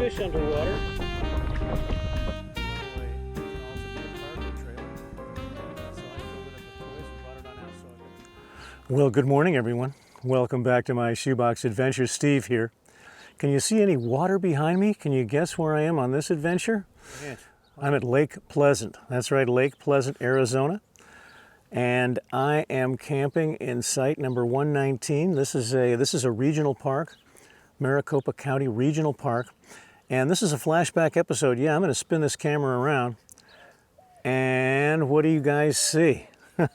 fish underwater. Well, good morning, everyone. Welcome back to my Shoebox Adventures. Steve here. Can you see any water behind me? Can you guess where I am on this adventure? Yes. I'm at Lake Pleasant. That's right, Lake Pleasant, Arizona. And I am camping in site number 119. This is a regional park, Maricopa County Regional Park. And this is a flashback episode. Yeah, I'm going to spin this camera around. And what do you guys see?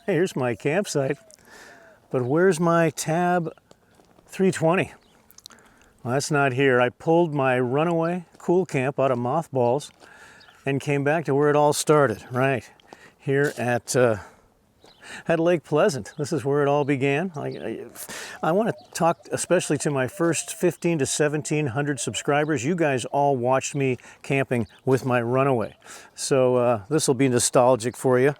Here's my campsite. But where's my tab 320? Well, that's not here. I pulled my Runaway CoolCamp out of mothballs and came back to where it all started, right here at Lake Pleasant. This is where it all began. I want to talk especially to my first 15 to 1,700 subscribers. You guys all watched me camping with my Runaway. So this will be nostalgic for you.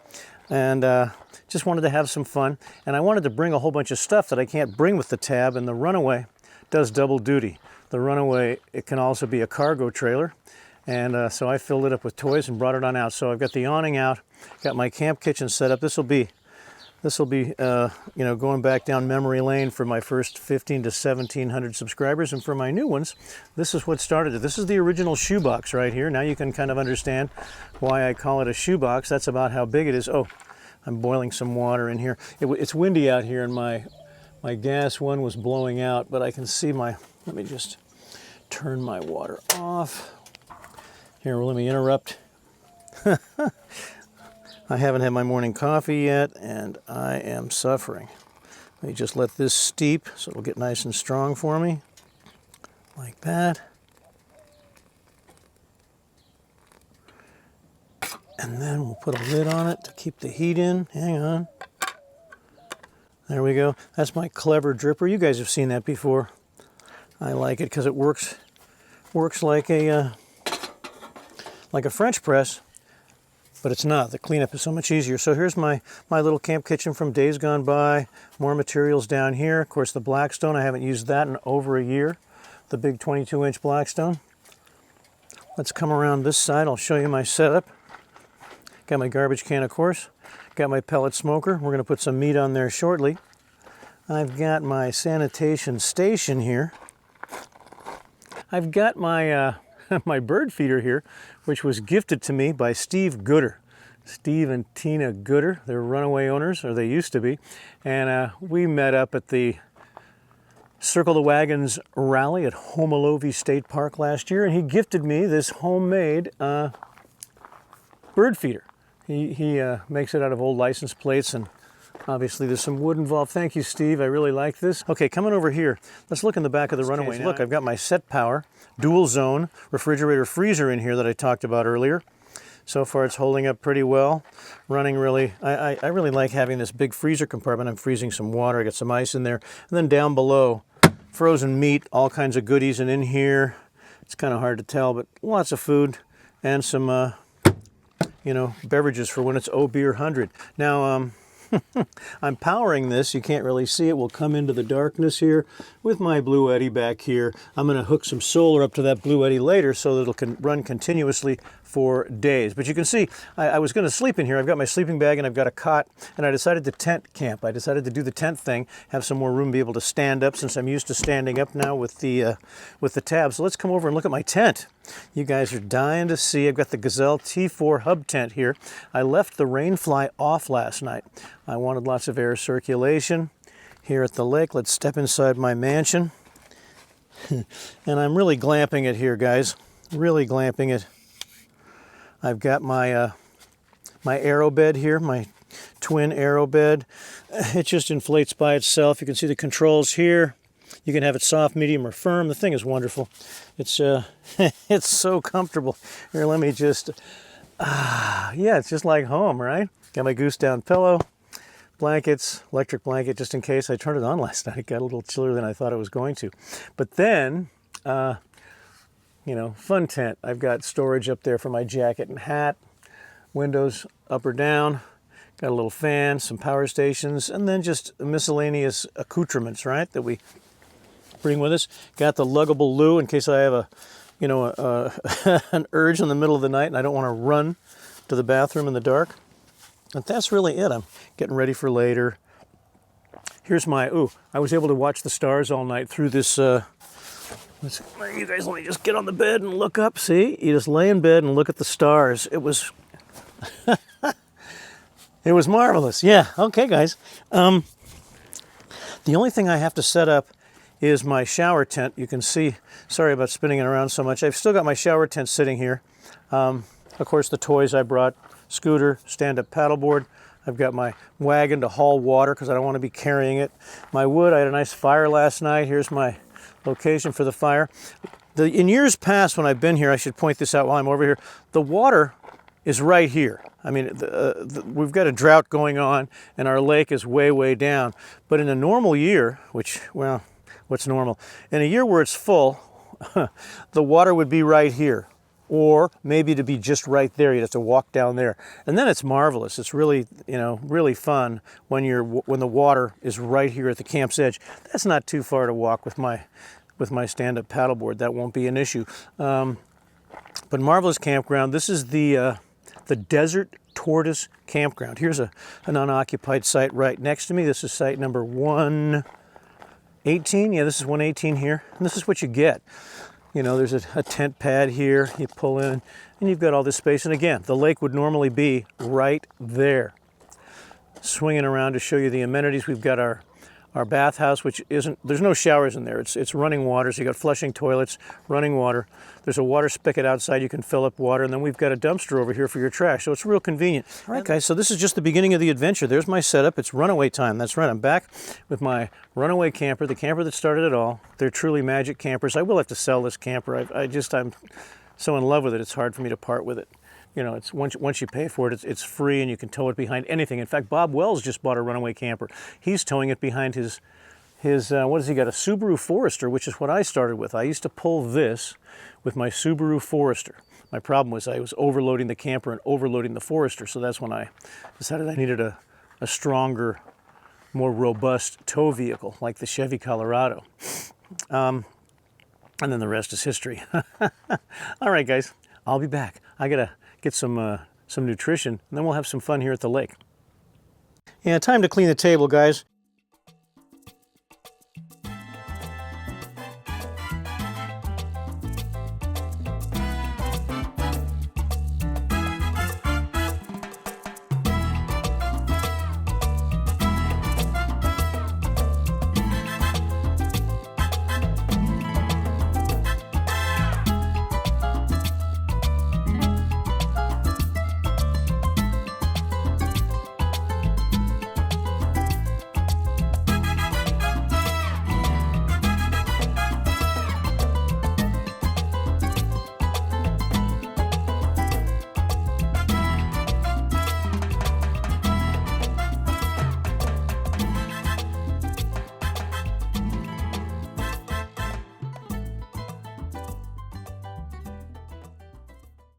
And just wanted to have some fun. And I wanted to bring a whole bunch of stuff that I can't bring with the tab, and the Runaway does double duty. The Runaway, it can also be a cargo trailer. And so I filled it up with toys and brought it on out. So I've got the awning out, got my camp kitchen set up. This will be going back down memory lane for my first 15 to 1,700 subscribers. And for my new ones, this is what started it. This is the original shoebox right here. Now you can kind of understand why I call it a shoebox. That's about how big it is. Oh, I'm boiling some water in here. It's windy out here, and my gas one was blowing out, but I can see let me just turn my water off. Here, let me interrupt. I haven't had my morning coffee yet, and I am suffering. Let me just let this steep so it'll get nice and strong for me, like that. And then we'll put a lid on it to keep the heat in. Hang on. There we go. That's my clever dripper. You guys have seen that before. I like it because it works like a French press, but it's not. The cleanup is so much easier. So here's my little camp kitchen from days gone by. More materials down here. Of course, the Blackstone. I haven't used that in over a year. The big 22-inch Blackstone. Let's come around this side. I'll show you my setup. Got my garbage can, of course. Got my pellet smoker. We're going to put some meat on there shortly. I've got my sanitation station here. I've got my my bird feeder here, which was gifted to me by Steve Gooder. Steve and Tina Gooder. They're Runaway owners, or they used to be. And we met up at the Circle the Wagons rally at Homolovi State Park last year, and he gifted me this homemade bird feeder. He makes it out of old license plates, and obviously there's some wood involved. Thank you, Steve. I really like this. Okay, coming over here, let's look in the back of the Runaway. Look, I've got my set power, dual zone refrigerator freezer in here that I talked about earlier. So far it's holding up pretty well. Running really, I really like having this big freezer compartment. I'm freezing some water, I got some ice in there. And then down below, frozen meat, all kinds of goodies. And in here, it's kind of hard to tell, but lots of food and some beverages for when it's beer 100. Now, I'm powering this. You can't really see it. We'll come into the darkness here with my Blue Eddy back here. I'm going to hook some solar up to that Blue Eddy later so that it'll run continuously for days. But you can see, I was going to sleep in here. I've got my sleeping bag and I've got a cot, and I decided to tent camp. I decided to do the tent thing, have some more room to be able to stand up, since I'm used to standing up now with the tab. So let's come over and look at my tent. You guys are dying to see. I've got the Gazelle T4 hub tent here. I left the Rainfly off last night. I wanted lots of air circulation here at the lake. Let's step inside my mansion. And I'm really glamping it here, guys. Really glamping it. I've got my my aero bed here, my twin aero bed. It just inflates by itself. You can see the controls here. You can have it soft, medium, or firm. The thing is wonderful. It's it's so comfortable. Here, let me just yeah, it's just like home, right? Got my goose down pillow, blankets, electric blanket, just in case. I turned it on last night. It got a little chillier than I thought it was going to. But then, fun tent. I've got storage up there for my jacket and hat, windows up or down, got a little fan, some power stations, and then just miscellaneous accoutrements, right, that we bring with us. Got the luggable loo in case I have a you know, an urge in the middle of the night and I don't want to run to the bathroom in the dark. But that's really it. I'm getting ready for later. Here's my, I was able to watch the stars all night through this, you guys, let me just get on the bed and look up. See, you just lay in bed and look at the stars. It was, it was marvelous. Yeah, okay, guys. The only thing I have to set up is my shower tent. You can see, sorry about spinning it around so much. I've still got my shower tent sitting here. Of course, the toys I brought, scooter, stand-up paddleboard. I've got my wagon to haul water because I don't want to be carrying it. My wood, I had a nice fire last night. Here's my location for the fire. In years past when I've been here, I should point this out while I'm over here, the water is right here. I mean, we've got a drought going on and our lake is way, way down. But in a normal year, which, well, what's normal? In a year where it's full, the water would be right here. Or maybe to be just right there, you'd have to walk down there. And then it's marvelous. It's really, you know, really fun when the water is right here at the camp's edge. That's not too far to walk with my stand-up paddleboard. That won't be an issue. But marvelous campground. This is the Desert Tortoise Campground. Here's an unoccupied site right next to me. This is site number 118. Yeah, this is 118 here. And this is what you get. You know, there's a tent pad here. You pull in and you've got all this space. And again, the lake would normally be right there. Swinging around to show you the amenities. We've got our bathhouse, which isn't, there's no showers in there. It's running water. So you got flushing toilets, running water. There's a water spigot outside. You can fill up water. And then we've got a dumpster over here for your trash. So it's real convenient. All right, guys, so this is just the beginning of the adventure. There's my setup. It's Runaway time. That's right. I'm back with my Runaway camper, the camper that started it all. They're truly magic campers. I will have to sell this camper. I'm so in love with it. It's hard for me to part with it. You know, it's once you pay for it, it's free and you can tow it behind anything. In fact, Bob Wells just bought a Runaway camper. He's towing it behind his what has he got? A Subaru Forester, which is what I started with. I used to pull this with my Subaru Forester. My problem was I was overloading the camper and overloading the Forester, so that's when I decided I needed a stronger, more robust tow vehicle like the Chevy Colorado. And then the rest is history. All right, guys, I'll be back. I gotta get some nutrition, and then we'll have some fun here at the lake. Yeah, time to clean the table, guys.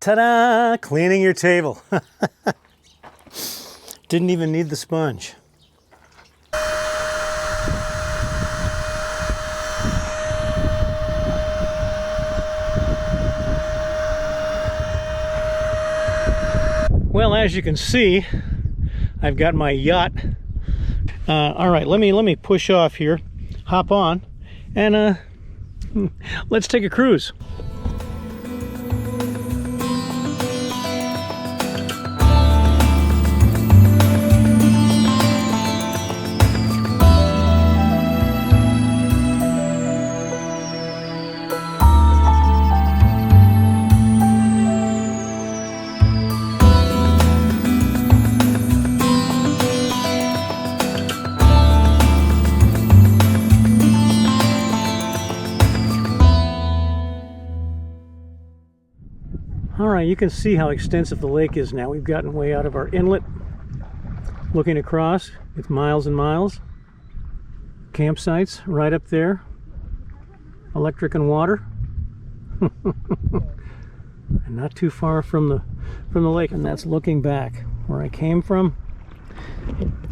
Ta-da! Cleaning your table. Didn't even need the sponge. Well, as you can see, I've got my yacht. All right, let me push off here, hop on, and let's take a cruise. All right, you can see how extensive the lake is now. We've gotten way out of our inlet. Looking across, it's miles and miles. Campsites right up there. Electric and water. And not too far from the lake. And that's looking back where I came from.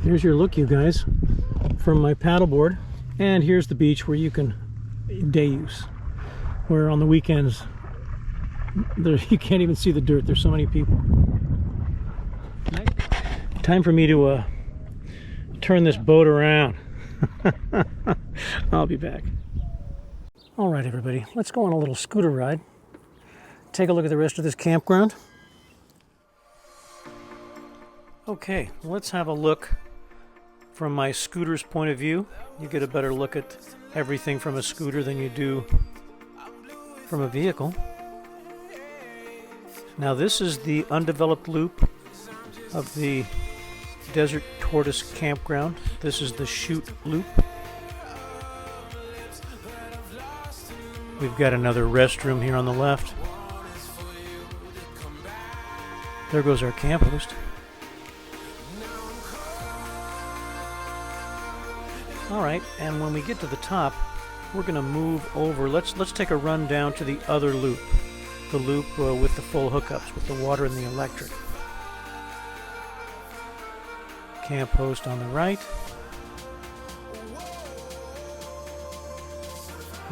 Here's your look, you guys, from my paddleboard. And here's the beach where you can day use. Where on the weekends You can't even see the dirt. There's so many people. Time for me to turn this boat around. I'll be back. All right, everybody, let's go on a little scooter ride. Take a look at the rest of this campground. Okay, let's have a look from my scooter's point of view. You get a better look at everything from a scooter than you do from a vehicle. Now this is the undeveloped loop of the Desert Tortoise Campground. This is the chute loop. We've got another restroom here on the left. There goes our camp host. All right, and when we get to the top, we're going to move over. Let's take a run down to the other loop, the loop with the full hookups, with the water and the electric. Camp host on the right.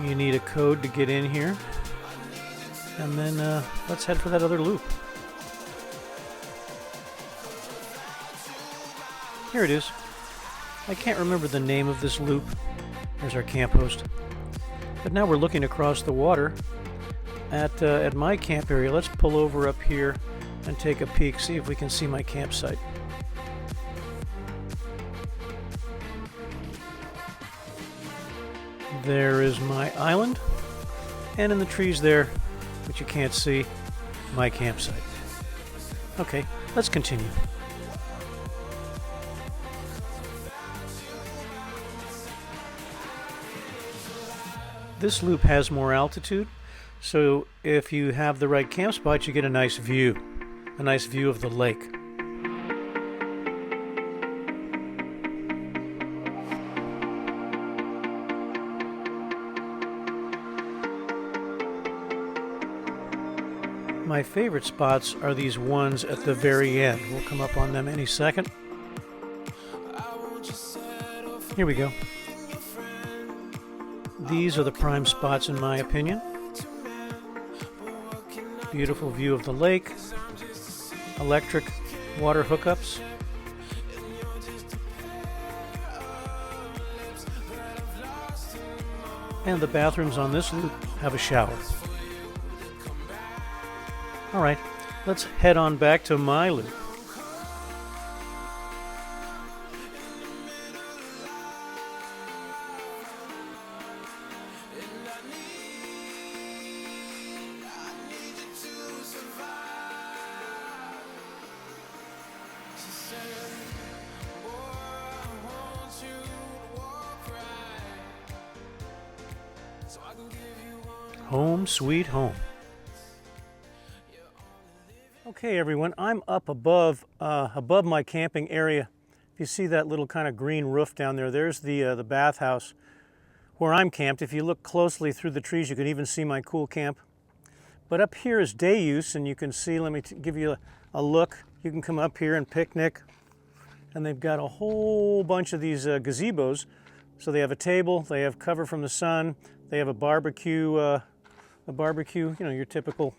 You need a code to get in here. And then let's head for that other loop. Here it is. I can't remember the name of this loop. There's our camp host. But now we're looking across the water at my camp area. Let's pull over up here and take a peek, see if we can see my campsite. There is my island, and in the trees there, which you can't see, my campsite. Okay, let's continue. This loop has more altitude, so if you have the right camp spot, you get a nice view of the lake. My favorite spots are these ones at the very end. We'll come up on them any second. Here we go. These are the prime spots in my opinion. Beautiful view of the lake, electric water hookups. And the bathrooms on this loop have a shower. All right, let's head on back to my loop. Home sweet home. Okay, everyone, I'm up above my camping area. If you see that little kind of green roof down there, there's the bathhouse where I'm camped. If you look closely through the trees, you can even see my CoolCamp. But up here is day use, and you can see, let me give you a look. You can come up here and picnic, and they've got a whole bunch of these gazebos. So they have a table, they have cover from the sun, they have a barbecue, you know, your typical,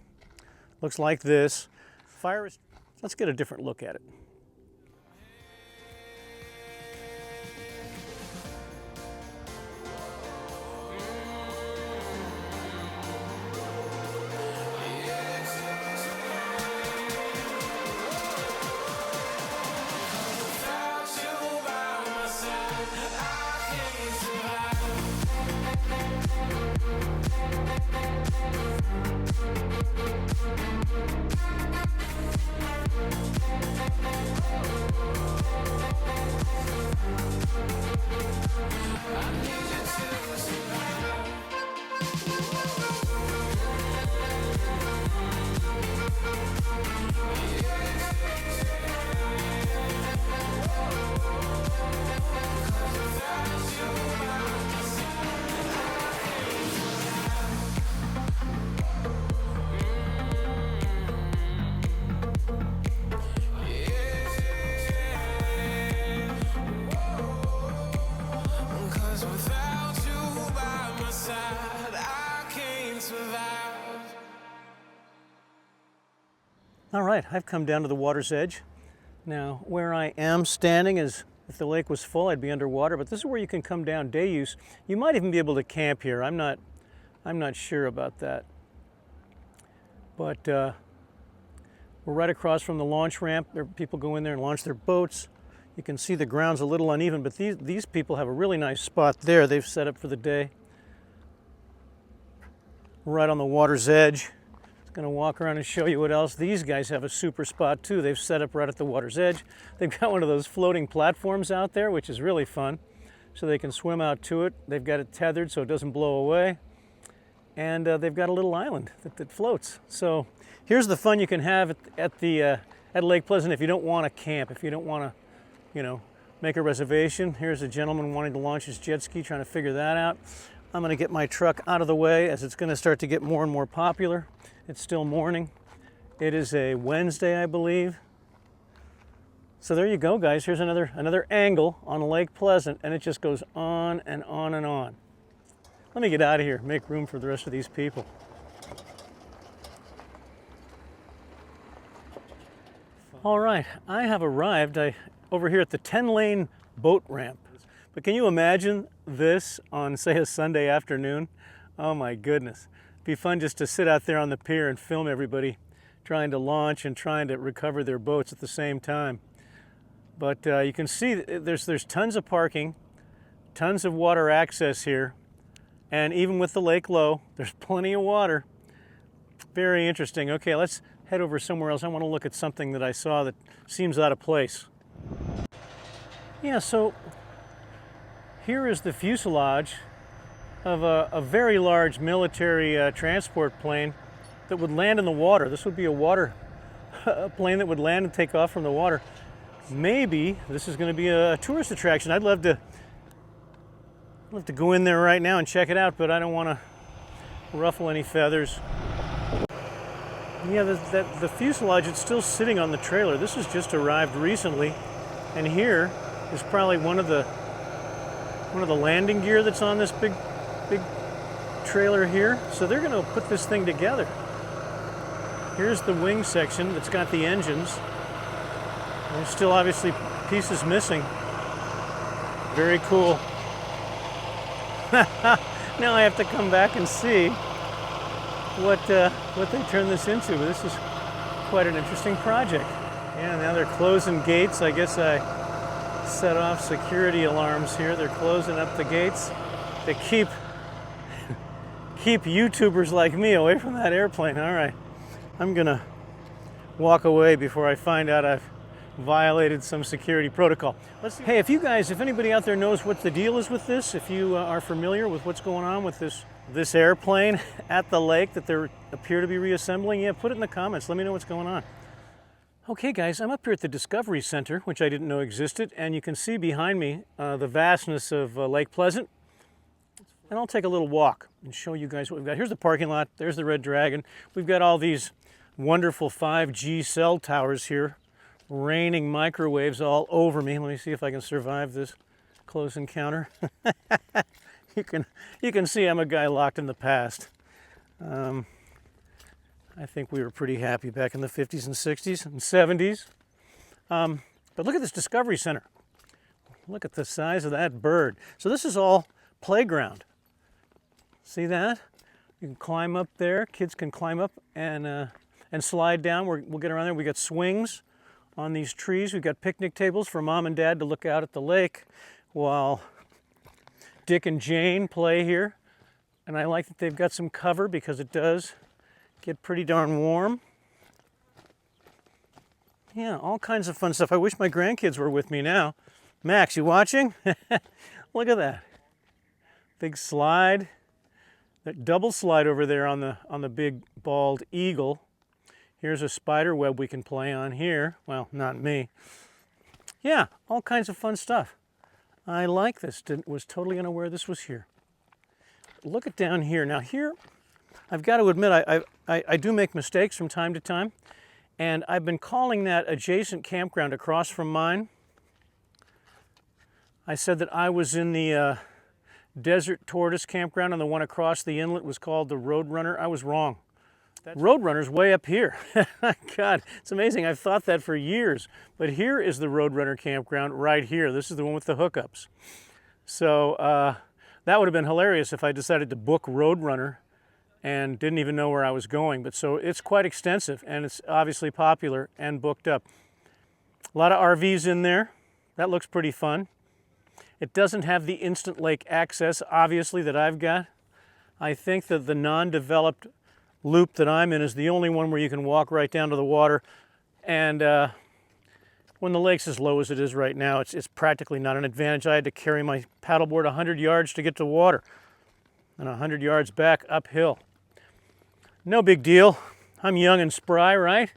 looks like this. Fire is, let's get a different look at it. All right, I've come down to the water's edge. Now, where I am standing is, if the lake was full, I'd be underwater, but this is where you can come down day use. You might even be able to camp here. I'm not sure about that. But we're right across from the launch ramp. People go in there and launch their boats. You can see the ground's a little uneven, but these people have a really nice spot there they've set up for the day. Right on the water's edge. Going to walk around and show you what else. These guys have a super spot too. They've set up right at the water's edge. They've got one of those floating platforms out there, which is really fun. So they can swim out to it. They've got it tethered so it doesn't blow away. And they've got a little island that floats. So here's the fun you can have at Lake Pleasant if you don't want to camp, if you don't want to, make a reservation. Here's a gentleman wanting to launch his jet ski, trying to figure that out. I'm going to get my truck out of the way as it's going to start to get more and more popular. It's still morning. It is a Wednesday, I believe. So there you go, guys. Here's another angle on Lake Pleasant, and it just goes on and on and on. Let me get out of here, make room for the rest of these people. All right, I have arrived over here at the 10-lane boat ramp. But can you imagine this on, say, a Sunday afternoon? Oh my goodness. It'd be fun just to sit out there on the pier and film everybody trying to launch and trying to recover their boats at the same time. But you can see there's tons of parking, tons of water access here, and even with the lake low, there's plenty of water. Very interesting. Okay, let's head over somewhere else. I want to look at something that I saw that seems out of place. Yeah, so here is the fuselage of a very large military transport plane that would land in the water. This would be a plane that would land and take off from the water. Maybe this is going to be a tourist attraction. I'd love to go in there right now and check it out, but I don't want to ruffle any feathers. Yeah, the fuselage is still sitting on the trailer. This has just arrived recently, and here is probably one of the landing gear that's on this big trailer here. So they're going to put this thing together. Here's the wing section that's got the engines. There's still obviously pieces missing. Very cool. Now I have to come back and see what they turn this into. But this is quite an interesting project. Yeah, now they're closing gates. I guess I set off security alarms here. They're closing up the gates to keep YouTubers like me away from that airplane. All right, I'm gonna walk away before I find out I've violated some security protocol. Hey, if anybody out there knows what the deal is with this, if you are familiar with what's going on with this airplane at the lake that they appear to be reassembling, yeah, put it in the comments. Let me know what's going on. Okay, guys, I'm up here at the Discovery Center, which I didn't know existed, and you can see behind me the vastness of Lake Pleasant. And I'll take a little walk and show you guys what we've got. Here's the parking lot. There's the Red Dragon. We've got all these wonderful 5G cell towers here, raining microwaves all over me. Let me see if I can survive this close encounter. You can see I'm a guy locked in the past. I think we were pretty happy back in the 50s and 60s and 70s. But look at this Discovery Center. Look at the size of that bird. So this is all playground. See that? You can climb up there. Kids can climb up and slide down. We'll get around there. We got swings on these trees. We've got picnic tables for Mom and Dad to look out at the lake while Dick and Jane play here. And I like that they've got some cover because it does get pretty darn warm. Yeah, all kinds of fun stuff. I wish my grandkids were with me now. Max, you watching? Look at that. Big slide. That double slide over there on the big bald eagle. Here's a spider web we can play on here. Well, not me. Yeah, all kinds of fun stuff. I like this. Was totally unaware this was here. Look at down here. Now here, I've got to admit, I do make mistakes from time to time. And I've been calling that adjacent campground across from mine. I said that I was in the Desert Tortoise campground, and the one across the inlet was called the Roadrunner. I was wrong. Roadrunner's way up here. God, it's amazing. I've thought that for years. But here is the Roadrunner campground right here. This is the one with the hookups. So that would have been hilarious if I decided to book Roadrunner and didn't even know where I was going. But so it's quite extensive, and it's obviously popular and booked up. A lot of RVs in there. That looks pretty fun. It doesn't have the instant lake access, obviously, that I've got. I think that the non-developed loop that I'm in is the only one where you can walk right down to the water. And when the lake's as low as it is right now, it's practically not an advantage. I had to carry my paddleboard 100 yards to get to water and 100 yards back uphill. No big deal. I'm young and spry, right?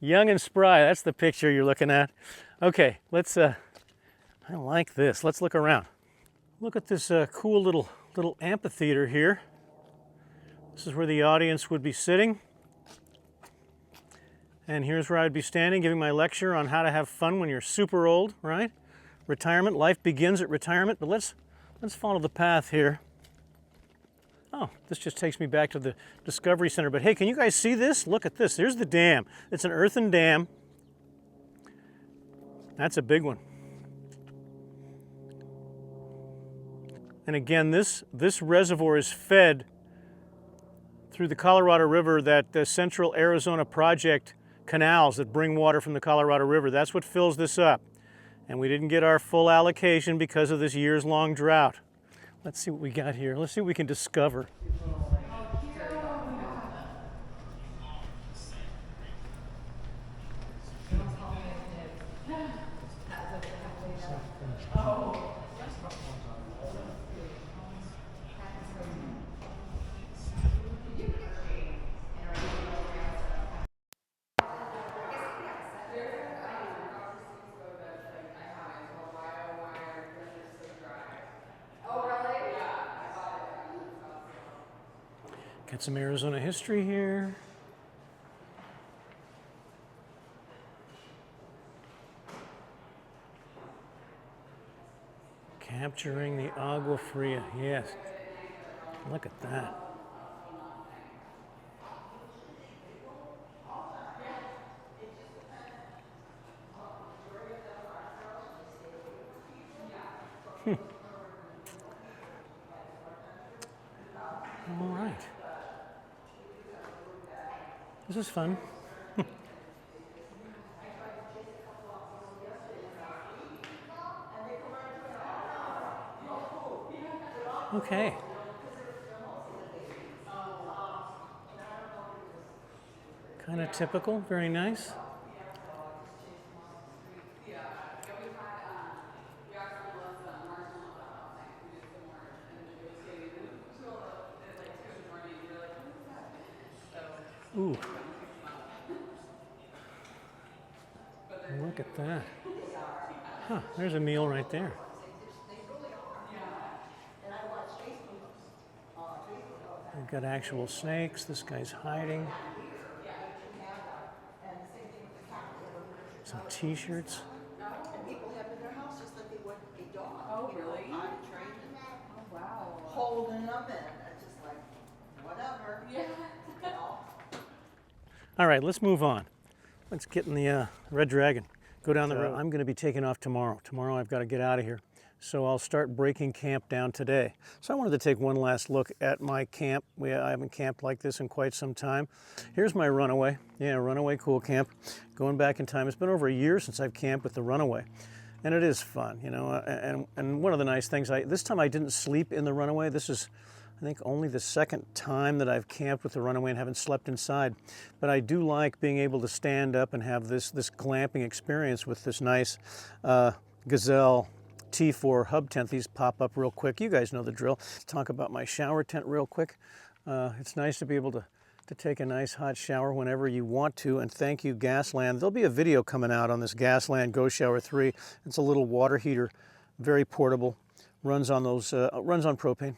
Young and spry, that's the picture you're looking at. Okay, let's, I like this. Let's look around. Look at this cool little amphitheater here. This is where the audience would be sitting. And here's where I'd be standing, giving my lecture on how to have fun when you're super old, right? Retirement, life begins at retirement, but let's follow the path here. Oh, this just takes me back to the Discovery Center. But hey, can you guys see this? Look at this. There's the dam. It's an earthen dam. That's a big one. And again, this reservoir is fed through the Colorado River, that the Central Arizona Project canals that bring water from the Colorado River. That's what fills this up. And we didn't get our full allocation because of this years-long drought. Let's see what we got here. Let's see what we can discover. Got some Arizona history here. Capturing the agua fria, yes. Look at that. All right. This is fun. Okay. Kind of typical, very nice. Ooh. Look at that. Huh, there's a meal right there. We've got actual snakes. This guy's hiding. Some t-shirts. And people have in their house just like they would a dog. Oh, really? Trained them. Oh, wow. Holding them and it's just like, whatever. Yeah. You know? All right, let's move on. Let's get in the Red Dragon. Go down the road. I'm going to be taking off tomorrow. Tomorrow I've got to get out of here. So I'll start breaking camp down today. So I wanted to take one last look at my camp. I haven't camped like this in quite some time. Here's my Runaway. Yeah, Runaway CoolCamp. Going back in time. It's been over a year since I've camped with the Runaway. And it is fun, you know. And one of the nice things, this time I didn't sleep in the Runaway. This is, I think, only the second time that I've camped with the Runaway and haven't slept inside. But I do like being able to stand up and have this glamping experience with this nice Gazelle T4 hub tent. These pop up real quick. You guys know the drill. Let's talk about my shower tent real quick. It's nice to be able to take a nice hot shower whenever you want to. And thank you, Gasland. There'll be a video coming out on this Gasland Go Shower 3. It's a little water heater, very portable. Runs on propane.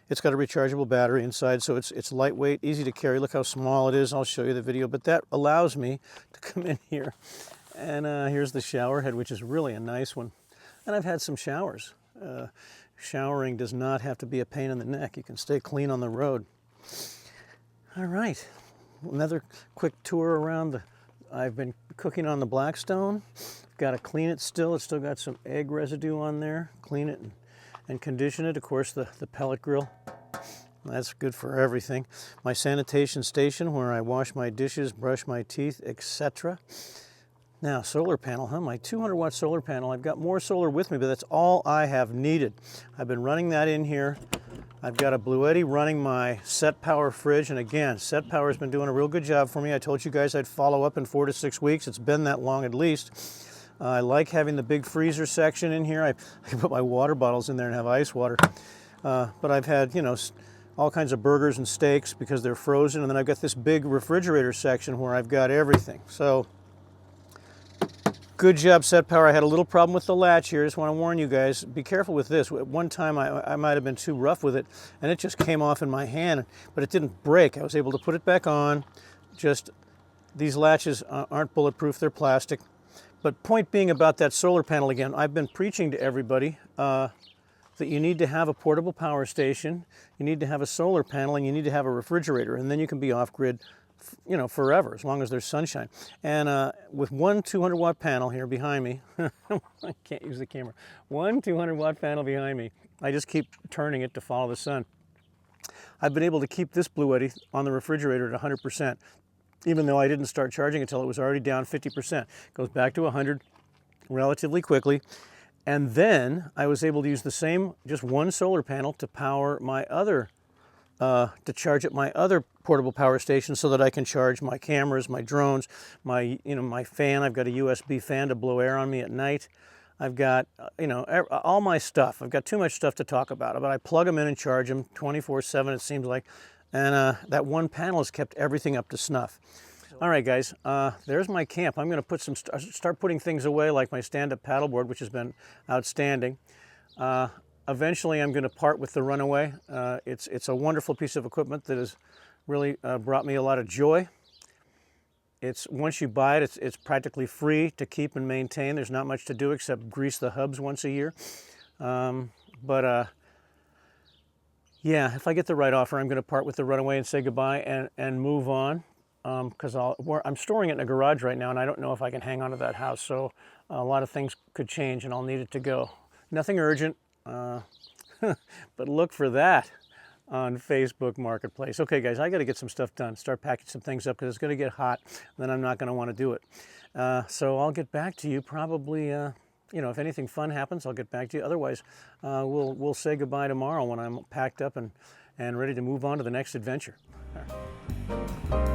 It's got a rechargeable battery inside, so it's lightweight, easy to carry. Look how small it is. I'll show you the video. But that allows me to come in here. And here's the shower head, which is really a nice one. And I've had some showers. Showering does not have to be a pain in the neck. You can stay clean on the road. All right, another quick tour around I've been cooking on the Blackstone. Got to clean it still. It's still got some egg residue on there. Clean it and condition it. Of course, the pellet grill. That's good for everything. My sanitation station where I wash my dishes, brush my teeth, etc. Now, solar panel, my 200-watt solar panel. I've got more solar with me, but that's all I have needed. I've been running that in here. I've got a Bluetti running my Set Power fridge, and again, Set Power has been doing a real good job for me. I told you guys I'd follow up in 4 to 6 weeks. It's been that long at least. I like having the big freezer section in here. I can put my water bottles in there and have ice water. But I've had, all kinds of burgers and steaks because they're frozen, and then I've got this big refrigerator section where I've got everything. So, good job, Set Power. I had a little problem with the latch here. I just want to warn you guys, be careful with this. At one time, I might have been too rough with it, and it just came off in my hand, but it didn't break. I was able to put it back on. Just, these latches aren't bulletproof, they're plastic. But point being about that solar panel again, I've been preaching to everybody that you need to have a portable power station, you need to have a solar panel, and you need to have a refrigerator, and then you can be off-grid, forever, as long as there's sunshine. And with one 200-watt panel here behind me, I can't use the camera, one 200-watt panel behind me, I just keep turning it to follow the sun. I've been able to keep this Bluetti on the refrigerator at 100%, even though I didn't start charging until it was already down 50%. It goes back to 100 relatively quickly. And then I was able to use the same, just one solar panel to power my other, to charge at my other portable power station so that I can charge my cameras, my drones, my, my fan. I've got a USB fan to blow air on me at night. I've got, all my stuff. I've got too much stuff to talk about, but I plug them in and charge them 24/7, it seems like. And that one panel has kept everything up to snuff. All right, guys, there's my camp. I'm going to start putting things away, like my stand-up paddleboard, which has been outstanding. Eventually, I'm going to part with the Runaway. It's a wonderful piece of equipment that has really brought me a lot of joy. Once you buy it, it's practically free to keep and maintain. There's not much to do except grease the hubs once a year. Yeah, if I get the right offer, I'm going to part with the Runaway and say goodbye and move on. Because I'm storing it in a garage right now, and I don't know if I can hang on to that house. So a lot of things could change, and I'll need it to go. Nothing urgent, but look for that on Facebook Marketplace. Okay, guys, I got to get some stuff done. Start packing some things up because it's going to get hot, and then I'm not going to want to do it. So I'll get back to you probably. If anything fun happens, I'll get back to you. Otherwise, we'll say goodbye tomorrow when I'm packed up and ready to move on to the next adventure. All right.